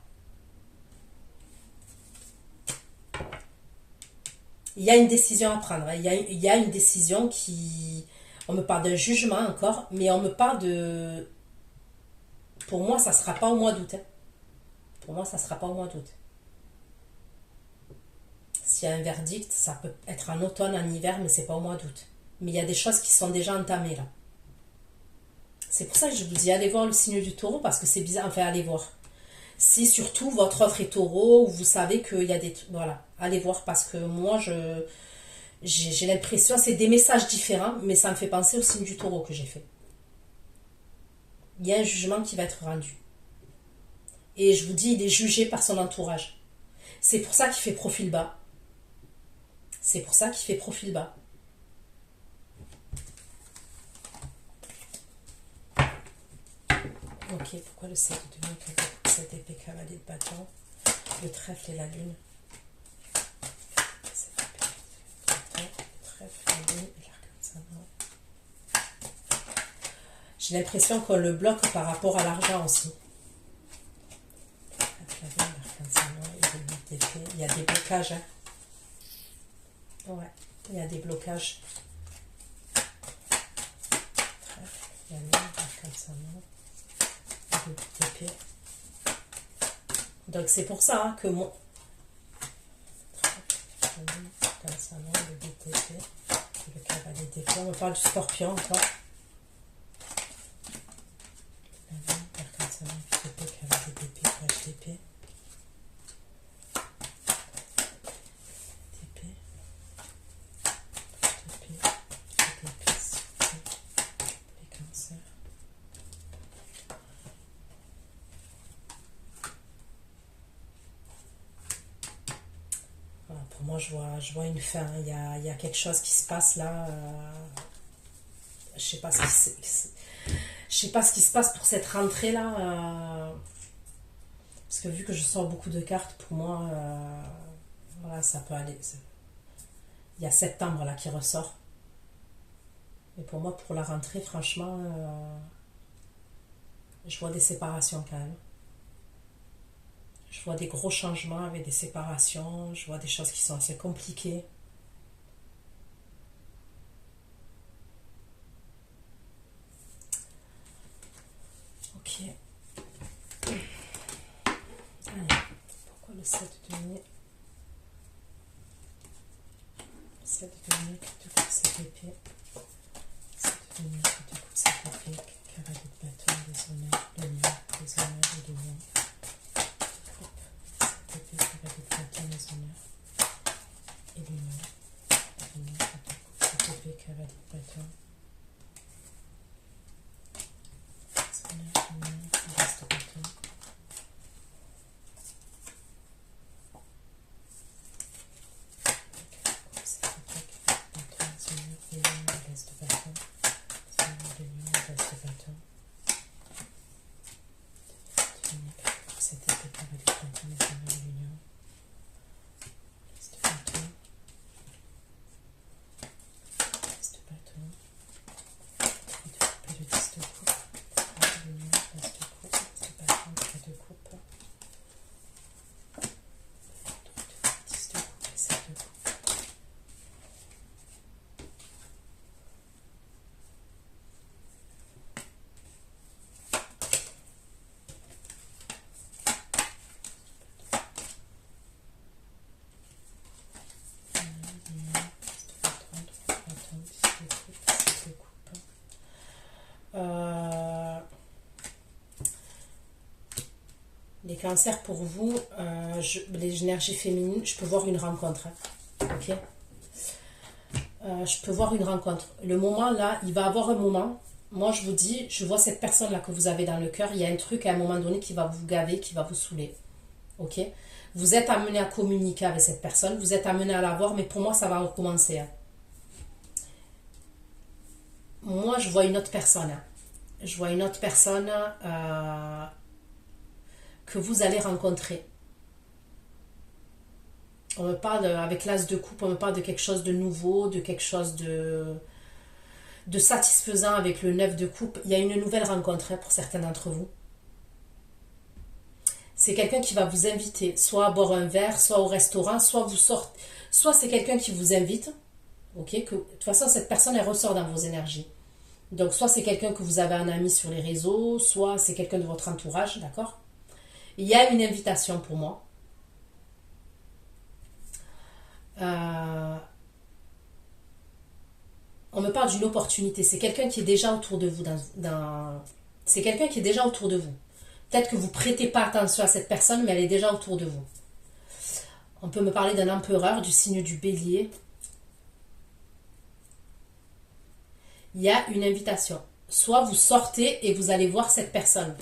Il y a une décision à prendre. Il y a une décision qui... On me parle d'un jugement encore, mais on me parle de... Pour moi, ça ne sera pas au mois d'août. Hein. Pour moi, ça ne sera pas au mois d'août. S'il y a un verdict, ça peut être en automne, en hiver, mais c'est pas au mois d'août. Mais il y a des choses qui sont déjà entamées là. C'est pour ça que je vous dis, allez voir le signe du taureau, parce que c'est bizarre. Enfin, allez voir. Si surtout votre offre est taureau, vous savez qu'il y a des... Voilà, allez voir, parce que moi, j'ai l'impression, c'est des messages différents, mais ça me fait penser au signe du taureau que j'ai fait. Il y a un jugement qui va être rendu. Et je vous dis, il est jugé par son entourage. C'est pour ça qu'il fait profil bas. C'est pour ça qu'il fait profil bas. Ok, pourquoi le 7 de denier, cette épée cavalier de bâton, le trèfle et la lune. J'ai l'impression qu'on le bloque par rapport à l'argent aussi. Il y a des blocages. Hein. Ouais, il y a des blocages. Il y a donc c'est pour ça hein, que mon... Le BTP, le cavalier d'épée. On me parle du scorpion encore. Cavalier d'épée, flèche d'épée. Pour moi, je vois une fin. Il y a quelque chose qui se passe là. Je sais pas ce je sais pas ce qui se passe pour cette rentrée là. Parce que vu que je sors beaucoup de cartes, pour moi, voilà, ça peut aller. Il y a septembre là qui ressort. Et pour moi, pour la rentrée, franchement, je vois des séparations quand même. Je vois des gros changements avec des séparations. Je vois des choses qui sont assez compliquées. Ok. Allez. Pourquoi le 7 de denier? 7 de denier qui te coupe cette épée. 7 de denier qui te coupe cette épée. Cavalier de bâton, des honneurs, des honneurs et des lions. Cavalier de bâton, les honneurs et les lions. Cette épée, cavalier de bâton. Les honneurs, les lions, le reste de bâton. Cette épée, cavalier de bâton, les honneurs, les lions, le reste de bâton. Les honneurs, les lions, le reste de bâton. Cette épée, cavalier de bâton, les honneurs, les lions. Reste de bâton. Reste de bâton. Cancer, pour vous, les énergies féminines, je peux voir une rencontre. Hein. Ok. Je peux voir une rencontre. Le moment là, il va avoir un moment. Moi, je vous dis, je vois cette personne-là que vous avez dans le cœur. Il y a un truc à un moment donné qui va vous gaver, qui va vous saouler. Ok. Vous êtes amené à communiquer avec cette personne. Vous êtes amené à la voir, mais pour moi, ça va recommencer. Hein. Moi, je vois une autre personne. Hein. Je vois une autre personne que vous allez rencontrer. On me parle, avec l'as de coupe, on me parle de quelque chose de nouveau, de quelque chose de satisfaisant avec le 9 de coupe. Il y a une nouvelle rencontre hein, pour certains d'entre vous. C'est quelqu'un qui va vous inviter, soit à boire un verre, soit au restaurant, soit vous sortez, soit c'est quelqu'un qui vous invite. Ok, que, de toute façon, cette personne, elle ressort dans vos énergies. Donc, soit c'est quelqu'un que vous avez un ami sur les réseaux, soit c'est quelqu'un de votre entourage, d'accord? Il y a une invitation pour moi. On me parle d'une opportunité. C'est quelqu'un qui est déjà autour de vous. C'est quelqu'un qui est déjà autour de vous. Peut-être que vous ne prêtez pas attention à cette personne, mais elle est déjà autour de vous. On peut me parler d'un empereur, du signe du bélier. Il y a une invitation. Soit vous sortez et vous allez voir cette personne.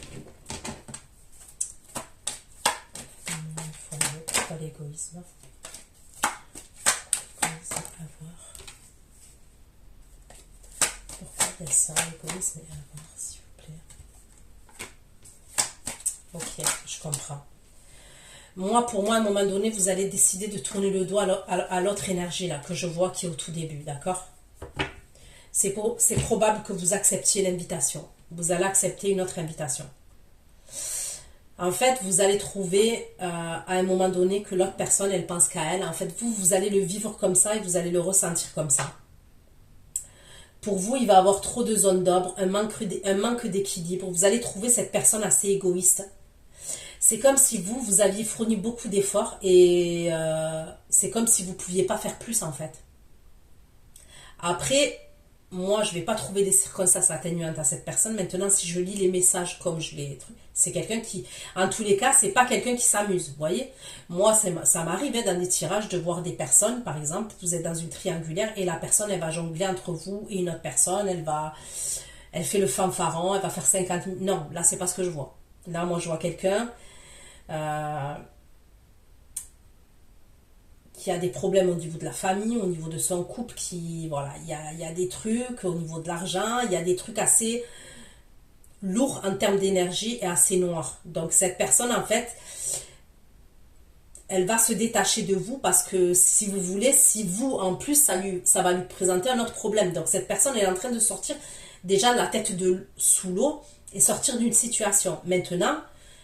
Il faut pas l'égoïsme. Pourquoi il y a ça, l'égoïsme et avoir, s'il vous plaît. Ok, je comprends. Moi, pour moi, à un moment donné, vous allez décider de tourner le doigt à l'autre énergie là que je vois qui est au tout début, d'accord? C'est probable que vous acceptiez l'invitation. Vous allez accepter une autre invitation. En fait, vous allez trouver à un moment donné que l'autre personne, elle pense qu'à elle. En fait, vous allez le vivre comme ça et vous allez le ressentir comme ça. Pour vous, il va y avoir trop de zones d'ombre, un manque d'équilibre. Vous allez trouver cette personne assez égoïste. C'est comme si vous aviez fourni beaucoup d'efforts et c'est comme si vous ne pouviez pas faire plus en fait. Après, moi, je ne vais pas trouver des circonstances atténuantes à cette personne. Maintenant, si je lis les messages comme je les... C'est quelqu'un qui... En tous les cas, c'est pas quelqu'un qui s'amuse, vous voyez. Moi, ça m'arrive dans des tirages de voir des personnes, par exemple, vous êtes dans une triangulaire et la personne, elle va jongler entre vous et une autre personne. Elle fait le fanfaron, elle va faire 50 000... Non, là, c'est pas ce que je vois. Là, moi, je vois quelqu'un... qui a des problèmes au niveau de la famille, au niveau de son couple, qui, voilà, il y a des trucs au niveau de l'argent, il y a des trucs assez lourds en termes d'énergie et assez noirs. Donc cette personne, en fait, elle va se détacher de vous parce que si vous voulez, si vous, en plus, ça va lui présenter un autre problème. Donc cette personne est en train de sortir déjà la tête sous l'eau et sortir d'une situation. Maintenant,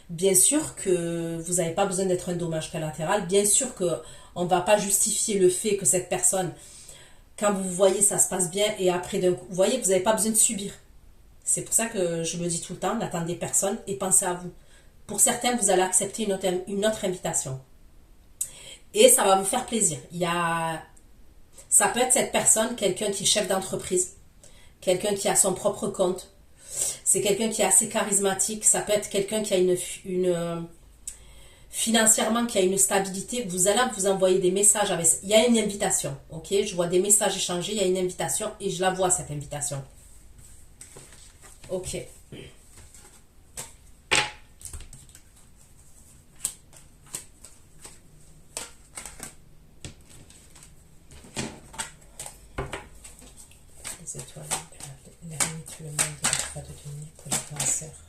bien sûr que vous n'avez pas besoin d'être un dommage collatéral. Bien sûr qu'on ne va pas justifier le fait que cette personne, quand vous voyez ça se passe bien et après d'un coup, vous voyez, vous n'avez pas besoin de subir. C'est pour ça que je le dis tout le temps, n'attendez personne et pensez à vous. Pour certains, vous allez accepter une autre invitation. Et ça va vous faire plaisir. Ça peut être cette personne, quelqu'un qui est chef d'entreprise, quelqu'un qui a son propre compte. C'est quelqu'un qui est assez charismatique. Ça peut être quelqu'un qui a financièrement, qui a une stabilité. Vous allez vous envoyer des messages avec... Il y a une invitation, ok? Je vois des messages échangés, il y a une invitation et je la vois, cette invitation. Ok. Les étoiles, l'ermite, le monde de la 3 de denier pour les cancers.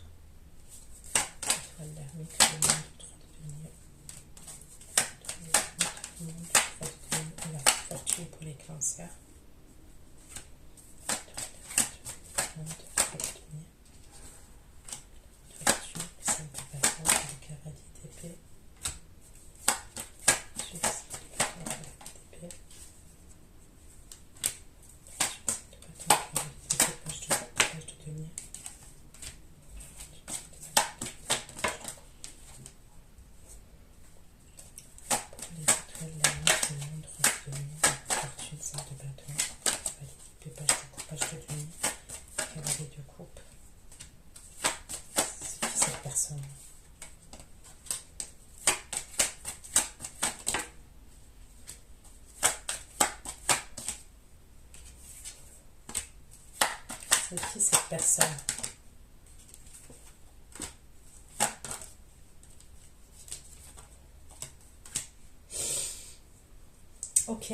L'étoile, l'ermite, le monde de 3 de denier. Le monde de 3 de denier et la fortune pour les cancers. Le monde de 3 de denier. Fortune, le 5 de bâton, le cavalier d'épée. Ensuite, le cavalier d'épée. Page de denier. Les étoiles, la nuit, le monde, rose de denier, la fortune, 5 de bâton, page de denier, cavalier C'est qui cette personne? Ok.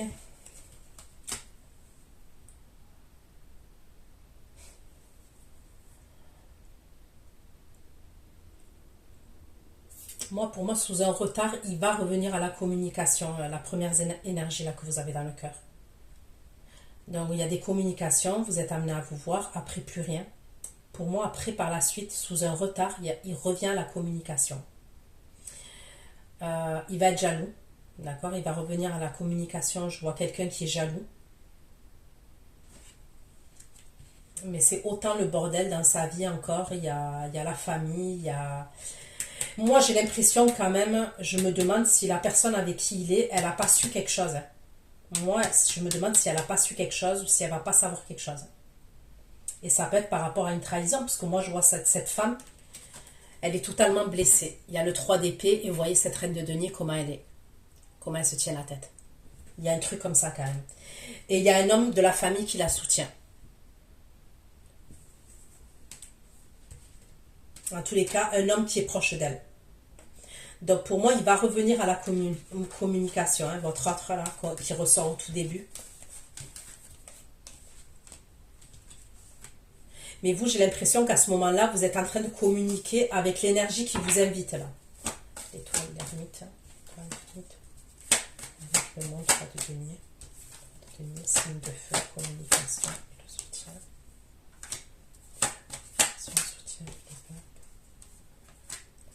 Moi, pour moi, sous un retard, il va revenir à la communication, la première énergie là que vous avez dans le cœur. Donc, il y a des communications, vous êtes amené à vous voir, après plus rien. Pour moi, après, par la suite, sous un retard, il revient à la communication. Il va être jaloux, d'accord? Il va revenir à la communication. Je vois quelqu'un qui est jaloux. Mais c'est autant le bordel dans sa vie encore. Il y a la famille, il y a... Moi, j'ai l'impression quand même, je me demande si la personne avec qui il est, elle n'a pas su quelque chose. Moi, je me demande si elle n'a pas su quelque chose ou si elle ne va pas savoir quelque chose. Et ça peut être par rapport à une trahison, parce que moi, je vois cette femme, elle est totalement blessée. Il y a le 3 d'épée et vous voyez cette reine de denier, comment elle est. Comment elle se tient la tête. Il y a un truc comme ça quand même. Et il y a un homme de la famille qui la soutient. En tous les cas, un homme qui est proche d'elle. Donc pour moi, il va revenir à la communication. Hein, votre autre là, qui ressort au tout début. Mais vous, j'ai l'impression qu'à ce moment-là, vous êtes en train de communiquer avec l'énergie qui vous invite là. L'étoile d'ermite. Avec le monde, 3 de denier. Signe de feu, communication et le soutien. Soutien, les papes.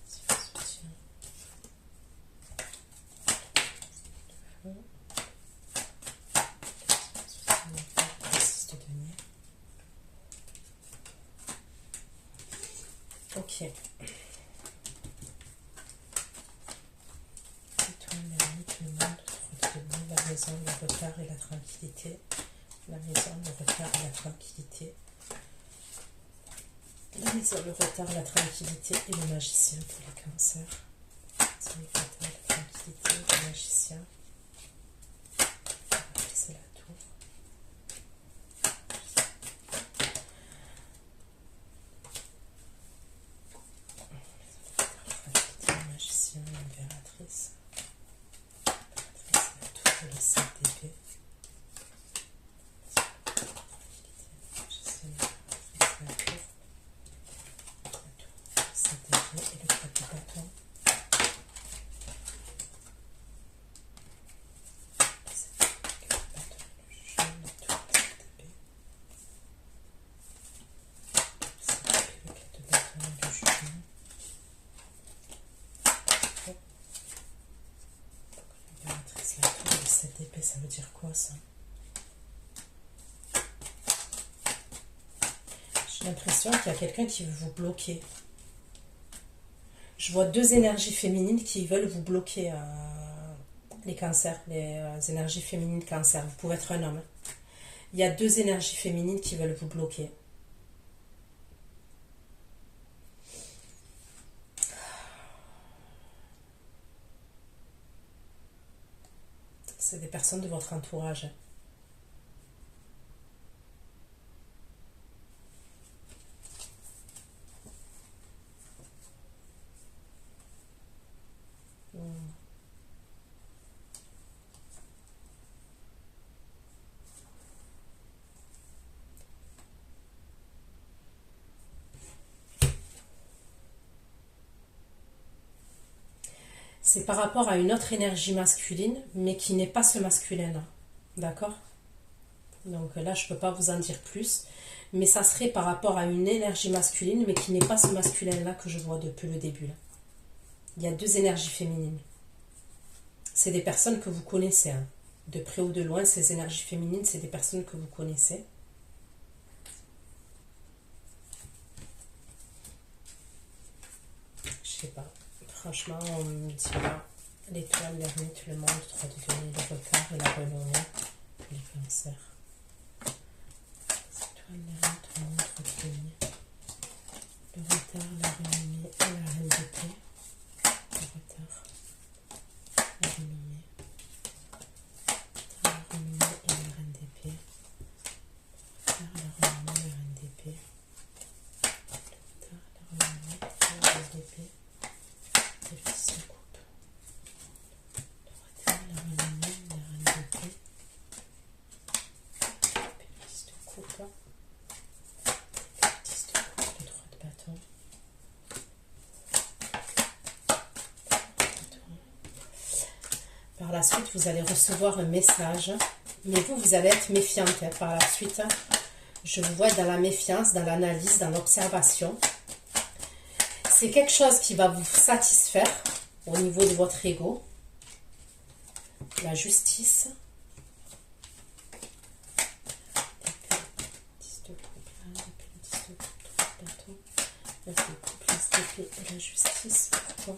Soutien. Ok. Étoile, l'ermite, le monde, 3 de denier, la maison, le retard et la tranquillité. La maison, le retard et la tranquillité. La maison, le retard, la tranquillité et le magicien pour les cancers. Célibataire, la tranquillité, le magicien. C'est la tour. Le magicien, l'impératrice. L'impératrice, la tour, le 7 d'épée. Ça veut dire quoi ça? J'ai l'impression qu'il y a quelqu'un qui veut vous bloquer. Je vois 2 énergies féminines qui veulent vous bloquer, les cancers, les énergies féminines cancer. Vous pouvez être un homme. Il y a 2 énergies féminines qui veulent vous bloquer. C'est des personnes de votre entourage. C'est par rapport à une autre énergie masculine, mais qui n'est pas ce masculin-là. D'accord? Donc là, je ne peux pas vous en dire plus. Mais ça serait par rapport à une énergie masculine, mais qui n'est pas ce masculin-là que je vois depuis le début. Là. Il y a 2 énergies féminines. C'est des personnes que vous connaissez. Hein. De près ou de loin, ces énergies féminines, c'est des personnes que vous connaissez. Je sais pas. Franchement, on me dit là, l'étoile, l'ermite, le monde, 3 de denier, le retard et la renommée, les cancers. L'étoile, l'ermite, le monde, 3 de denier, le retard, la renommée et la reine d'épée. Le retard, la renommée, et la reine d'épée. Le retard, la renommée, la reine d'épée. Par la suite, vous allez recevoir un message. Mais vous, vous allez être méfiante hein, par la suite. Je vous vois dans la méfiance, dans l'analyse, dans l'observation. C'est quelque chose qui va vous satisfaire au niveau de votre ego. La justice. La justice, pourquoi?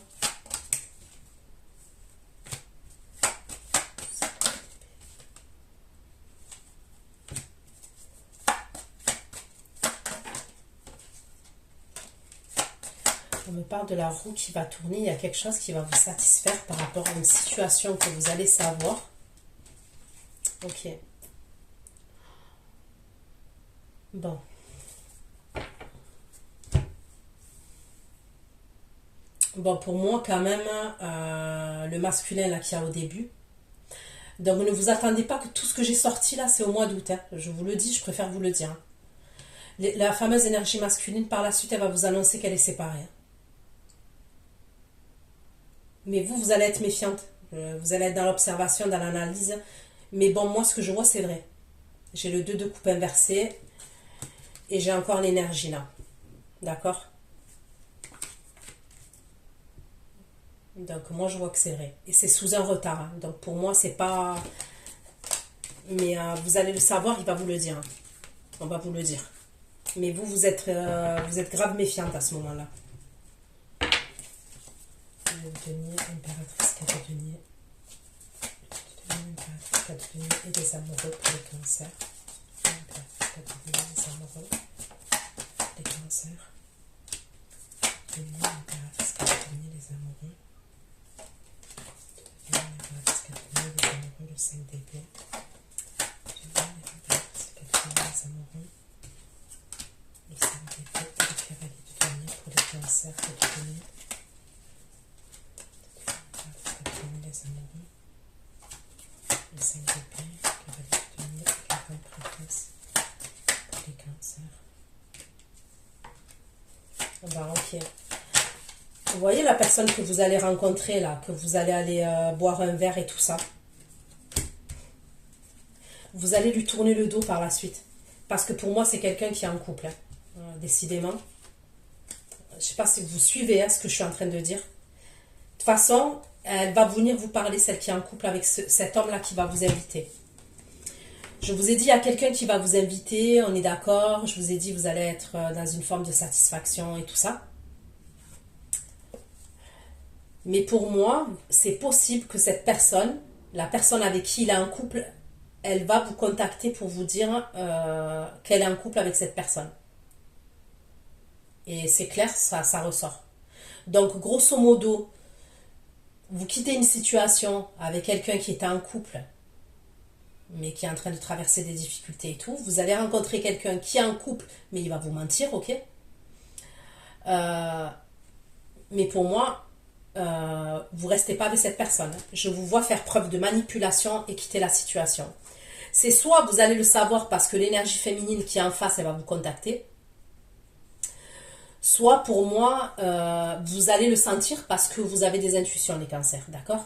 On me parle de la roue qui va tourner. Il y a quelque chose qui va vous satisfaire par rapport à une situation que vous allez savoir. Ok. Bon. Bon, pour moi, quand même, le masculin là qu'il y a au début. Donc, ne vous attendez pas que tout ce que j'ai sorti là, c'est au mois d'août. Hein. Je vous le dis, je préfère vous le dire. Hein. La fameuse énergie masculine, par la suite, elle va vous annoncer qu'elle est séparée. Hein. Mais vous, vous allez être méfiante. Vous allez être dans l'observation, dans l'analyse. Mais bon, moi, ce que je vois, c'est vrai. J'ai le 2 de coupe inversé. Et j'ai encore l'énergie là. D'accord? Donc moi je vois que c'est vrai. Et c'est sous un retard. Hein. Donc pour moi c'est pas... Mais vous allez le savoir, il va vous le dire. Hein. On va vous le dire. Mais vous, vous êtes grave méfiante à ce moment-là. Le denier, impératrice, 4 deniers. Impératrice, 4 deniers et des amoureux pour les cancers. Impératrice, 4 deniers, des amoureux. Les cancers. Denier, impératrice, 4 deniers, les amoureux. Le 5 d'épée. Les amoureux. Le 5 d'épée. Le cavalier de denier pour les cancers. De denier. Les amoureux. Le 5 d'épée. Cavalier de denier. La grande prêtresse pour les cancers. Bah ok. Vous voyez la personne que vous allez rencontrer là, que vous allez aller boire un verre et tout ça. Vous allez lui tourner le dos par la suite. Parce que pour moi, c'est quelqu'un qui est en couple. Hein. Décidément. Je ne sais pas si vous suivez hein, ce que je suis en train de dire. De toute façon, elle va venir vous parler, celle qui est en couple avec cet homme-là qui va vous inviter. Je vous ai dit, il y a quelqu'un qui va vous inviter, on est d'accord. Je vous ai dit, vous allez être dans une forme de satisfaction et tout ça. Mais pour moi, c'est possible que cette personne, la personne avec qui il est en couple, elle va vous contacter pour vous dire qu'elle est en couple avec cette personne. Et c'est clair, ça ressort. Donc, grosso modo, vous quittez une situation avec quelqu'un qui est en couple, mais qui est en train de traverser des difficultés et tout. Vous allez rencontrer quelqu'un qui est en couple, mais il va vous mentir, ok? Mais pour moi, vous restez pas avec cette personne. Je vous vois faire preuve de manipulation et quitter la situation. C'est soit vous allez le savoir parce que l'énergie féminine qui est en face, elle va vous contacter. Soit pour moi, vous allez le sentir parce que vous avez des intuitions, les cancers, d'accord?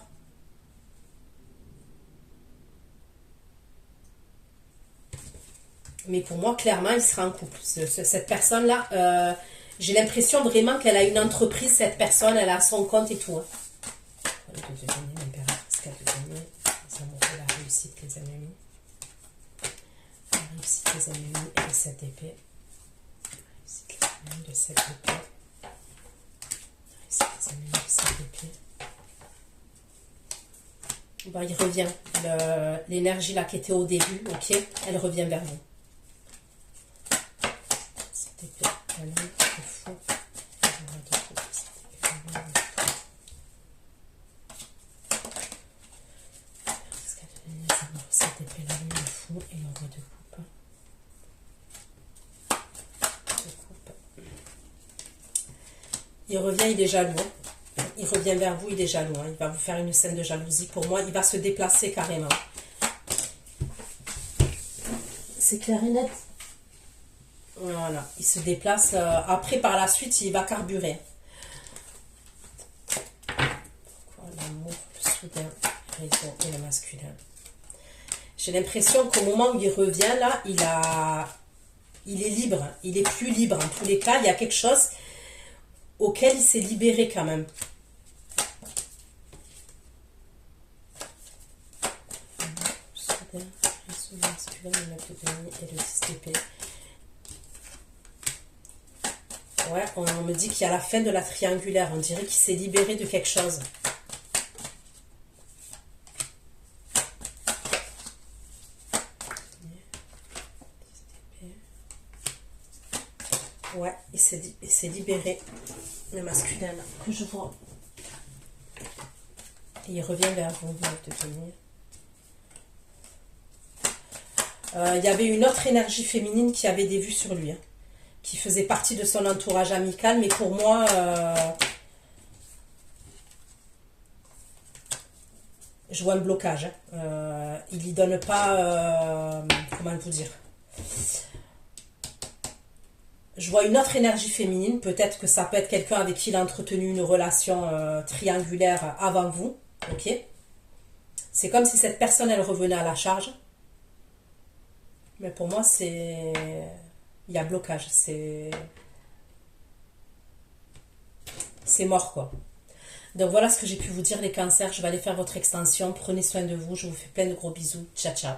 Mais pour moi, clairement, il sera en couple. Cette personne-là, j'ai l'impression vraiment qu'elle a une entreprise, cette personne, elle a son compte et tout. Hein. La réussite, les ennemis. La réussite, les ennemis et les 7 épées. La réussite, les ennemis, les 7 épées. La réussite, les ennemis, les 7 épées. Bon, il revient. L'énergie là qui était au début, ok, elle revient vers vous. Cette épée, elle est fou. Cette épée là, il est fou et le roi de coupe. Il revient, il est jaloux. Il revient vers vous, il est jaloux. Il va vous faire une scène de jalousie. Pour moi, il va se déplacer carrément. C'est clair et net. Voilà, il se déplace. Après, par la suite, il va carburer. Pourquoi l'amour, le soudain, guérison et le masculin. J'ai l'impression qu'au moment où il revient, là, il est libre. Il est plus libre. En tous les cas, il y a quelque chose auquel il s'est libéré quand même. Le masculin, le 9 de denier et le 10 d'épée. Ouais, on me dit qu'il y a la fin de la triangulaire. On dirait qu'il s'est libéré de quelque chose. Ouais, il s'est libéré. Le masculin là, que je vois. Et il revient vers vous, le 9 de denier. Il y avait une autre énergie féminine qui avait des vues sur lui, hein, qui faisait partie de son entourage amical, mais pour moi, je vois un blocage. Hein. Il lui donne pas, comment vous dire, je vois une autre énergie féminine, peut-être que ça peut être quelqu'un avec qui il a entretenu une relation triangulaire avant vous, ok? C'est comme si cette personne, elle revenait à la charge. Mais pour moi, c'est... Il y a blocage. C'est mort, quoi. Donc voilà ce que j'ai pu vous dire, les cancers. Je vais aller faire votre extension. Prenez soin de vous. Je vous fais plein de gros bisous. Ciao, ciao.